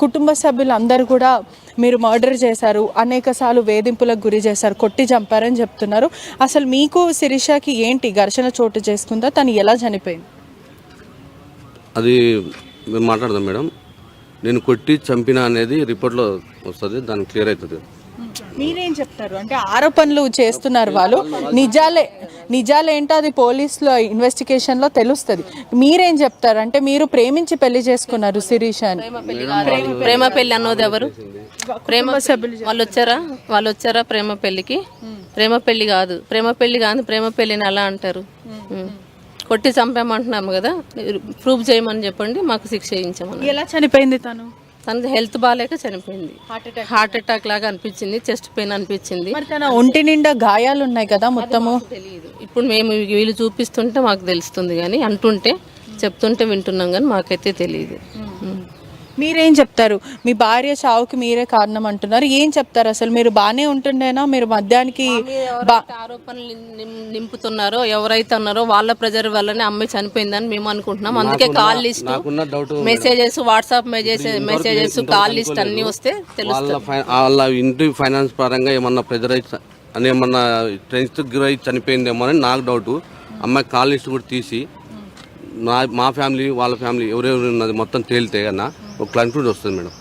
కుటుంబ సభ్యులు అందరూ కూడా మీరు మర్డర్ చేశారు, అనేకసార్లు వేధింపులకు గురి చేశారు, కొట్టి చంపారని చెప్తున్నారు. అసలు మీకు శిరీషకి ఏంటి ఘర్షణ చోటు చేసుకుందా, తను ఎలా చనిపోయింది? అది మేము మాట్లాడదాం మేడం. నేను కొట్టి చంపిన అనేది రిపోర్ట్లో వస్తుంది, దానికి క్లియర్ అవుతుంది. మీరేం చెప్తారు? అంటే ఆరోపణలు చేస్తున్నారు వాళ్ళు, నిజాలేంటో అది పోలీసులో ఇన్వెస్టిగేషన్లో తెలుస్తుంది. మీరేం చెప్తారు? అంటే మీరు ప్రేమించి పెళ్లి చేసుకున్నారు శిరీష అని. ప్రేమ పెళ్లి అన్నది ఎవరు? ప్రేమ సభ్యులు వాళ్ళు వచ్చారా ప్రేమ పెళ్లికి? ప్రేమ పెళ్లి కాదు, ప్రేమ పెళ్లిని అలా అంటారు. కొట్టి చంపామంటున్నాము కదా, ప్రూఫ్ చేయమని చెప్పండి, మాకు శిక్ష చేయించమని. ఎలా చనిపోయింది తను? తనది హెల్త్ బాగాలేక చనిపోయింది. హార్ట్ అటాక్ లాగా అనిపించింది, చెస్ట్ పెయిన్ అనిపించింది. తన ఒంటి నిండా గాయాలు ఉన్నాయి కదా మొత్తము. తెలియదు, ఇప్పుడు మేము వీళ్ళు చూపిస్తుంటే మాకు తెలుస్తుంది, కానీ అంటుంటే చెప్తుంటే వింటున్నాం, కానీ మాకైతే తెలియదు. మీరేం చెప్తారు? మీ భార్య చావుకి మీరే కారణం అంటున్నారు, ఏం చెప్తారు? అసలు మీరు బాగానే ఉంటుండేనా? మీరు మధ్యానికి ఆరోపణలు నింపుతున్నారో ఎవరైతే ఉన్నారో వాళ్ళ ప్రెజర్ వల్లనే అమ్మాయి చనిపోయిందని మేము అనుకుంటున్నాం. అందుకే call list, messages, WhatsApp messages, call list అన్ని వస్తే తెలుస్తుంది. వాళ్ళ ఇంటి ఫైనాన్స్ పరంగా ఏమన్నా ప్రెజర్ అని ఏమన్నా టెన్త్ గురై చనిపోయిందేమో అని నాకు డౌట్. అమ్మాయి కాల్ లిస్ట్ కూడా తీసి మా ఫ్యామిలీ వాళ్ళ ఫ్యామిలీ ఎవరెవరు ఉన్నది మొత్తం తేలితే కన్నా ఒక కన్క్లూడ్ వస్తుంది మేడం.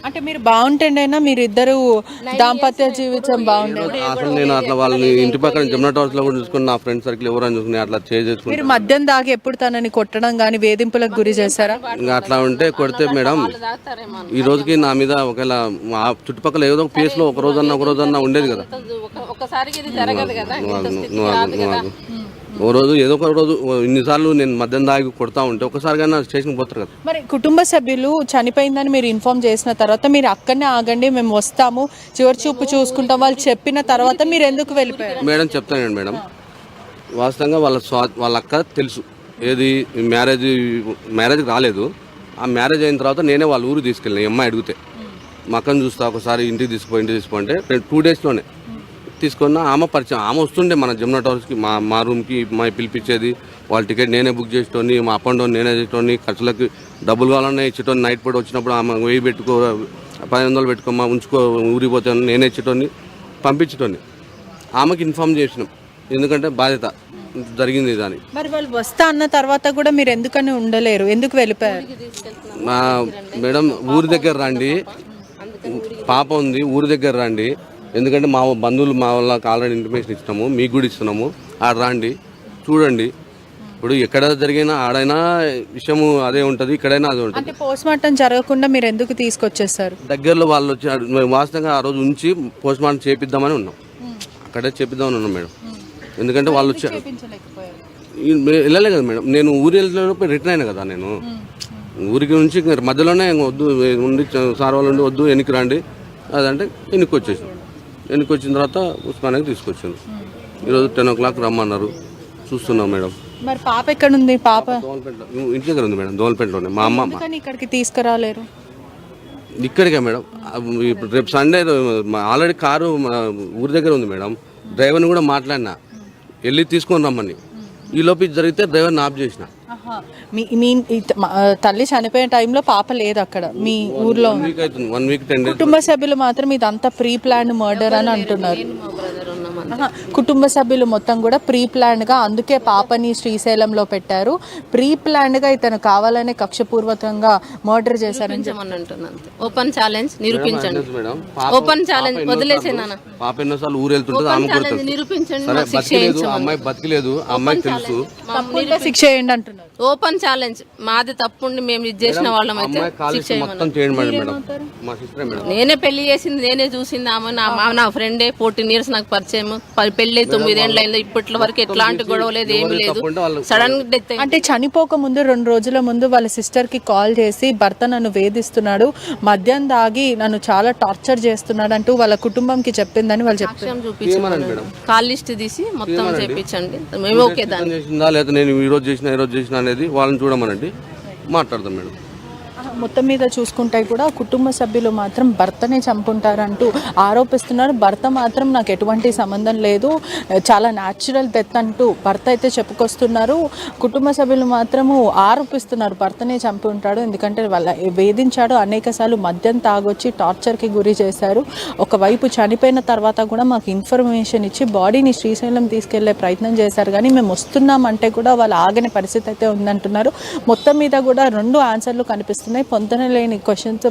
అంటే మీరు బాగుంటుండేనా? మీరు ఇద్దరు దాంపత్య జీవితం బాగుండేది? అసలు నేను అట్లా వాళ్ళని ఇంటి పక్కన జమునా టవర్స్ లో కూడా చూసుకుని, నా ఫ్రెండ్ సర్కిల్ ఎవరైనా చూసుకుని అట్లా చేసుకుని. మీరు మద్యం దాగి ఎప్పుడు తనని కొట్టడం కానీ వేధింపులకు గురి చేశారా? ఇంకా అట్లా ఉంటే కొడితే మేడం ఈ రోజుకి నా మీద ఒకవేళ మా చుట్టుపక్కల ఏదో ఒక ప్లేస్ లో ఒక రోజన్నా ఉండేది కదా. ఓ రోజు ఏదో ఒక రోజు ఇన్నిసార్లు నేను మద్యం దాగి కొడతా ఉంటే ఒకసారిగా స్టేషన్కి పోతారు కదా. మరి కుటుంబ సభ్యులు చనిపోయిందని మీరు ఇన్ఫార్మ్ చేసిన తర్వాత మీరు అక్కడనే ఆగండి, మేము వస్తాము, చివరి చూపు చూసుకుంటాం వాళ్ళు చెప్పిన తర్వాత మీరు ఎందుకు వెళ్ళిపోయారు? మేడం చెప్తానండి మేడం, వాస్తవంగా వాళ్ళ అక్క తెలుసు ఏది మ్యారేజ్ రాలేదు. ఆ మ్యారేజ్ అయిన తర్వాత నేనే వాళ్ళ ఊరు తీసుకెళ్ళిన. అమ్మాయి అడిగితే మా అక్కను చూస్తా ఒకసారి ఇంటికి తీసుకో అంటే 2 డేస్లోనే తీసుకున్న. ఆమె పరిచయం, ఆమె వస్తుండే మన జమునా టవర్స్కి, మా రూమ్కి మా పిలిపించేది. వాళ్ళ టికెట్ నేనే బుక్ చేసేటోని, మా అప్ అండ్ డౌన్ నేనే చేసేటోని, ఖర్చులకి డబ్బులు కావాలన్నా ఇచ్చేటోని. నైట్ పూట వచ్చినప్పుడు ఆమె 1000 పెట్టుకో, 1500 పెట్టుకోమా, ఉంచుకో, ఊరికి పోతాను నేనే ఇచ్చేటోని, పంపించేటోని. ఆమెకి ఇన్ఫార్మ్ చేసినాం, ఎందుకంటే బాధ్యత జరిగింది దాని. మరి వాళ్ళు వస్తా అన్న తర్వాత కూడా మీరు ఎందుకని ఉండలేరు, ఎందుకు వెళ్ళిపోయారు? మేడం ఊరి దగ్గర రండి, పాప ఉంది, ఊరి దగ్గర రండి, ఎందుకంటే మా బంధువులు మా వాళ్ళకి ఆల్రెడీ ఇన్ఫర్మేషన్ ఇచ్చినాము, మీకు కూడా ఇస్తున్నాము, ఆడ రండి చూడండి. ఇప్పుడు ఎక్కడ జరిగినా ఆడైనా విషయము అదే ఉంటుంది, ఇక్కడైనా అదే ఉంటుంది. పోస్ట్ మార్టం జరగకుండా మీరు ఎందుకు తీసుకొచ్చేస్తారు? దగ్గరలో వాళ్ళు వచ్చి వాస్తవంగా ఆ రోజు ఉంచి పోస్ట్ మార్టం చేపిద్దామని ఉన్నాం, అక్కడే చేపిద్దామని ఉన్నాం మేడం. ఎందుకంటే వాళ్ళు వచ్చి వెళ్ళలే కదా మేడం, నేను ఊరు వెళ్ళినప్పుడు రిటర్న్ అయినా కదా. నేను ఊరికి నుంచి మధ్యలోనే వద్దు ఉండి సార్ వాళ్ళు ఉండి వద్దు వెనక్కి రండి అదంటే వెనక్కి వచ్చేసాం. వెనక్కి వచ్చిన తర్వాత ఉస్మానియాకి తీసుకొచ్చాను. ఈరోజు 10 o'clock రమ్మన్నారు, చూస్తున్నాం మేడం. మరి పాప ఎక్కడ ఉంది? పాప ఇంటి దగ్గర ఉంది మేడం, దోల్పేటలోనే. మా అమ్మ ఇక్కడికి తీసుకురాలేరు? ఇక్కడికే మేడం, ఇప్పుడు రేపు సండే ఆల్రెడీ కారు ఊరి దగ్గర ఉంది మేడం. డ్రైవర్ని కూడా మాట్లాడినా వెళ్ళి తీసుకొని రమ్మని. ఈ లోపు జరిగితే డ్రైవర్ని ఆఫ్ చేసిన. మీ తల్లి చనిపోయే టైంలో పాప లేదు అక్కడ మీ ఊర్లో? 1 week 10 days. కుటుంబ సభ్యులు మాత్రం ఇదంతా ప్రీ ప్లాన్ మర్డర్ అని అంటున్నారు. కుటుంబ సభ్యులు మొత్తం కూడా ప్రీ ప్లాన్ గా, అందుకే పాపని శ్రీశైలంలో పెట్టారు, ప్రీ ప్లాన్ గా ఇతను కావాలనే కక్షపూర్వకంగా మర్డర్ చేశారని అంటున్నాను. ఓపెన్ ఛాలెంజ్ నిరూపించండి. ఓపెన్ ఛాలెంజ్ వదిలేసేనా? పాప ఎన్నోసార్లు ఊరు వెళ్తుంటుంది, ఆమె కొడుతుంది. అమ్మాయి బతికిలేదు, అమ్మాయి తెలుసు, శిక్ష చేయండి అంటున్నారు. ఓపెన్ ఛాలెంజ్, మాది తప్పుండి మేము ఇది చేసిన వాళ్ళం అయితే శిక్ష నేనే పెళ్లి చేసింది, నేనే చూసింది ఆమె, నా ఫ్రెండే, 14 years నాకు పరిచయం, పెళ్లి 9 ఏళ్ళు అయింది, ఇప్పటి వరకు ఎట్లాంటి గొడవ లేదు, ఏమి లేదు. సడన్ డెత్ అంటే చనిపోక ముందు 2 రోజుల ముందు వాళ్ళ సిస్టర్ కి కాల్ చేసి భర్త నన్ను వేధిస్తున్నాడు, మద్యం దాగి నన్ను చాలా టార్చర్ చేస్తున్నాడు అంటూ వాళ్ళ కుటుంబంకి చెప్పిందని వాళ్ళు చెప్తారు. చూపించండి, కాల్ లిస్ట్ తీసి మొత్తం చేయించండి, మేము ఓకే దాన్ని. లేదా నేను ఈ రోజు చేసిన అనేది వాళ్ళని చూడమనండి, మాట్లాడదాం మేడం. మొత్తం మీద చూసుకుంటే కూడా కుటుంబ సభ్యులు మాత్రం భర్తనే చంపుంటారంటూ ఆరోపిస్తున్నారు. భర్త మాత్రం నాకు ఎటువంటి సంబంధం లేదు, చాలా న్యాచురల్ డెత్ అంటూ భర్త అయితే చెప్పుకొస్తున్నారు. కుటుంబ సభ్యులు మాత్రము ఆరోపిస్తున్నారు భర్తనే చంపి ఉంటాడు, ఎందుకంటే వాళ్ళ వేధించాడు, అనేకసార్లు మద్యం తాగొచ్చి టార్చర్కి గురి చేశారు. ఒకవైపు చనిపోయిన తర్వాత కూడా మాకు ఇన్ఫర్మేషన్ ఇచ్చి బాడీని శ్రీశైలం తీసుకెళ్లే ప్రయత్నం చేశారు, కానీ మేము వస్తున్నామంటే కూడా వాళ్ళు ఆగని పరిస్థితి అయితే ఉందంటున్నారు. మొత్తం మీద కూడా 2 ఆన్సర్లు కనిపిస్తున్నాయి. పొందనలేని క్వశ్చన్స్